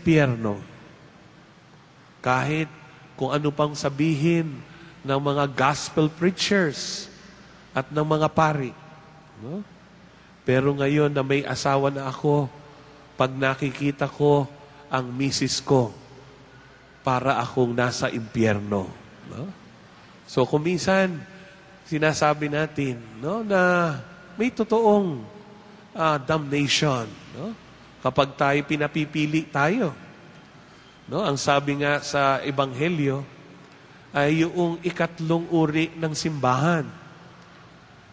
impyerno. Kahit kung ano pang sabihin ng mga gospel preachers at ng mga pari. No? Pero ngayon na may asawa na ako, pag nakikita ko ang misis ko, para akong nasa impyerno. No? So kung minsan, sinasabi natin na may totoong damnation. No? Kapag tayo pinapipili tayo. No? Ang sabi nga sa Ebanghelyo, ay yung ikatlong uri ng simbahan.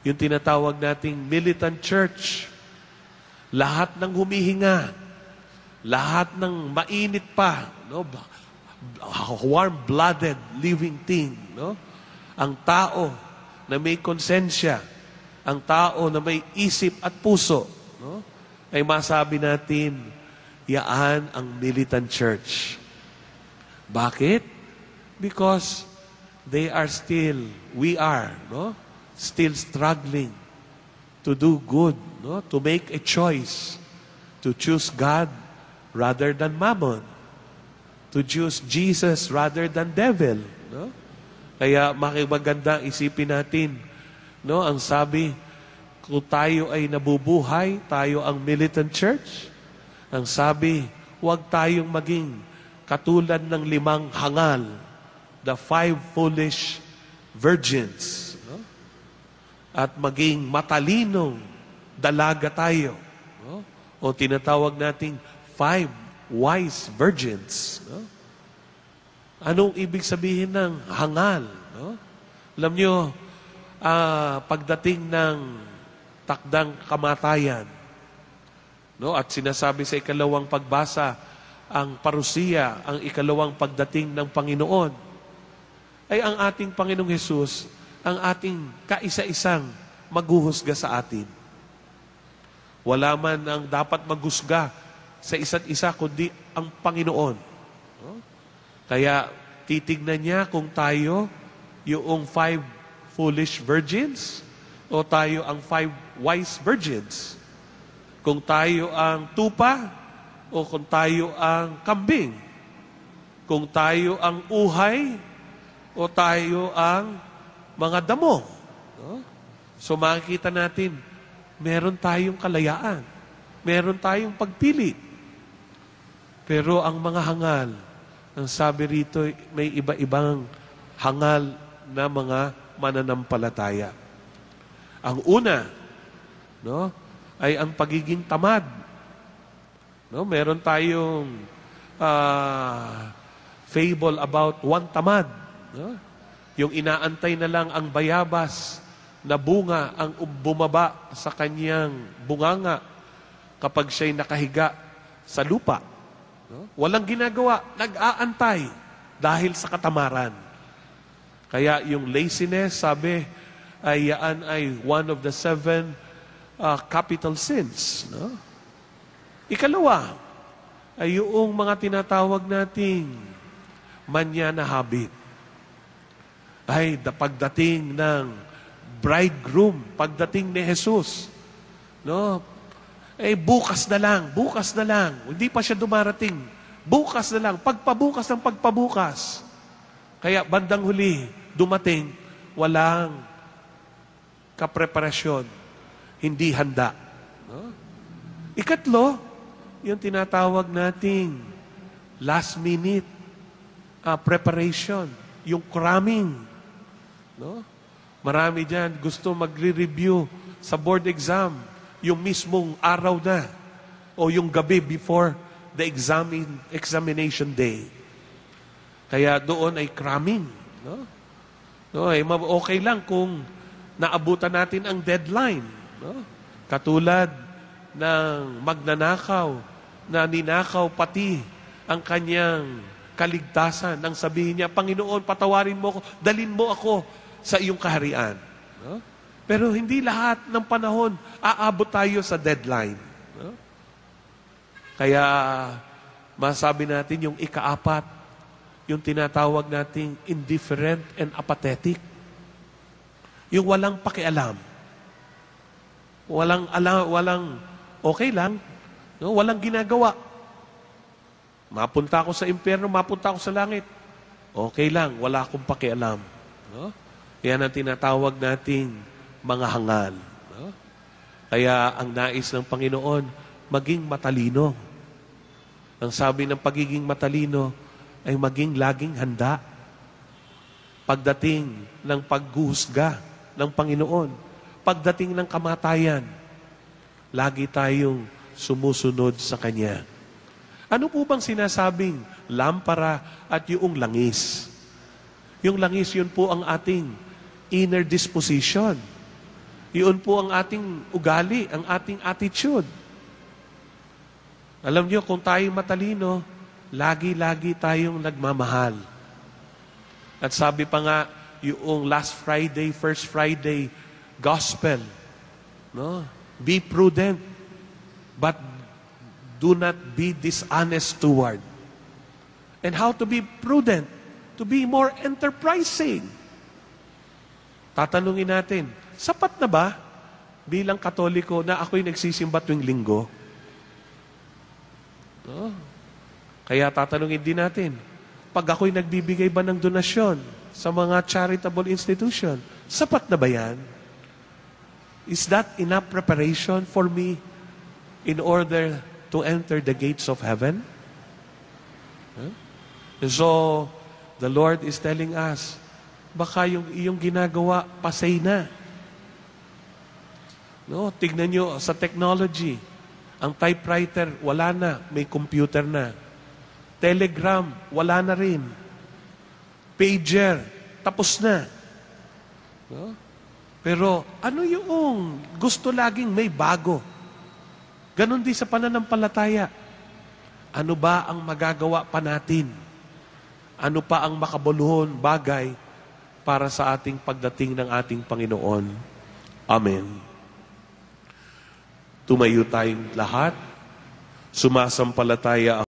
Yung tinatawag nating militant church. Lahat ng humihinga, lahat ng mainit pa, no? Warm-blooded living thing, no? Ang tao na may konsensya, ang tao na may isip at puso, no? Ay masabi natin, yaan ang militant church. Bakit? Because we are, no? Still struggling to do good, no? To make a choice, to choose God rather than mammon, to choose Jesus rather than devil, no? Kaya makibagandang isipin natin, no? Ang sabi, kung tayo ay nabubuhay, tayo ang militant church. Ang sabi, huwag tayong maging katulad ng 5 hangal, the 5 foolish virgins, no? At maging matalinong dalaga tayo, no? O tinatawag nating 5 wise virgins. No? Anong ibig sabihin ng hangal? No? Alam nyo, pagdating ng takdang kamatayan, no? At sinasabi sa ikalawang pagbasa, ang parusiya, ang ikalawang pagdating ng Panginoon, ay ang ating Panginoong Hesus, ang ating kaisa-isang maghuhusga sa atin. Wala man ang dapat maghusga sa isa't isa, kundi ang Panginoon. No? Kaya, titignan niya kung tayo yung 5 foolish virgins o tayo ang 5 wise virgins. Kung tayo ang tupa o kung tayo ang kambing. Kung tayo ang uhay o tayo ang mga damo. No? So, makikita natin, meron tayong kalayaan. Meron tayong pagpili. Pero ang mga hangal, ang sabi rito, may iba-ibang hangal na mga mananampalataya. Ang una, no, ay ang pagiging tamad. No, meron tayong fable about one tamad. No? Yung inaantay na lang ang bayabas na bunga ang bumaba sa kanyang bunganga kapag siya'y nakahiga sa lupa. No? Walang ginagawa, nag-aantay dahil sa katamaran. Kaya yung laziness, sabi, ay yan ay one of the 7 capital sins. No? Ikalawa, ay yung mga tinatawag nating manyana habit. Ay, pagdating ng bridegroom, pagdating ni Jesus, no? Eh, bukas na lang. Hindi pa siya dumarating. Bukas na lang, pagpabukas ng pagpabukas. Kaya bandang huli, dumating, walang kapreparasyon, hindi handa. No? Ikatlo, yung tinatawag nating last minute preparation, yung cramming. No? Marami dyan gusto magre-review sa board exam yung mismong araw na o yung gabi before the examination day. Kaya doon ay cramming. No? No, okay lang kung naabutan natin ang deadline. No? Katulad ng magnanakaw na ninakaw pati ang kanyang kaligtasan nang sabihin niya, Panginoon, patawarin mo ako, dalin mo ako sa iyong kaharian. No? Pero hindi lahat ng panahon aabot tayo sa deadline. No? Kaya masabi natin yung ikaapat, yung tinatawag nating indifferent and apathetic. Yung walang pakialam. Walang okay lang. No? Walang ginagawa. Mapunta ako sa impyerno, mapunta ako sa langit. Okay lang, wala akong pakialam. No? Yan ang tinatawag nating mga hangal. No? Kaya ang nais ng Panginoon, maging matalino. Ang sabi ng pagiging matalino ay maging laging handa. Pagdating ng paghuhusga ng Panginoon, pagdating ng kamatayan, lagi tayong sumusunod sa Kanya. Ano po bang sinasabing lampara at yung langis? Yung langis, yun po ang ating inner disposition. Yun po ang ating ugali, ang ating attitude. Alam niyo, kung tayo matalino, lagi-lagi tayong nagmamahal. At sabi pa nga, yung last Friday, first Friday, gospel, no? Be prudent, but do not be dishonest toward. And how to be prudent? To be more enterprising. Tatanungin natin, sapat na ba bilang Katoliko na ako'y nagsisimba tuwing linggo? No? Kaya tatanungin din natin, pag ako'y nagbibigay ba ng donasyon sa mga charitable institution, sapat na ba yan? Is that enough preparation for me in order to enter the gates of heaven? Huh? So, the Lord is telling us, baka yung iyong ginagawa, pasay na. No? Tignan nyo sa technology, ang typewriter, wala na, may computer na. Telegram, wala na rin. Pager, tapos na. No? Pero ano yung gusto laging may bago? Ganon din sa pananampalataya. Ano ba ang magagawa pa natin? Ano pa ang makabuluhon bagay para sa ating pagdating ng ating Panginoon? Amen. Tumayo tayong lahat. Sumasampalataya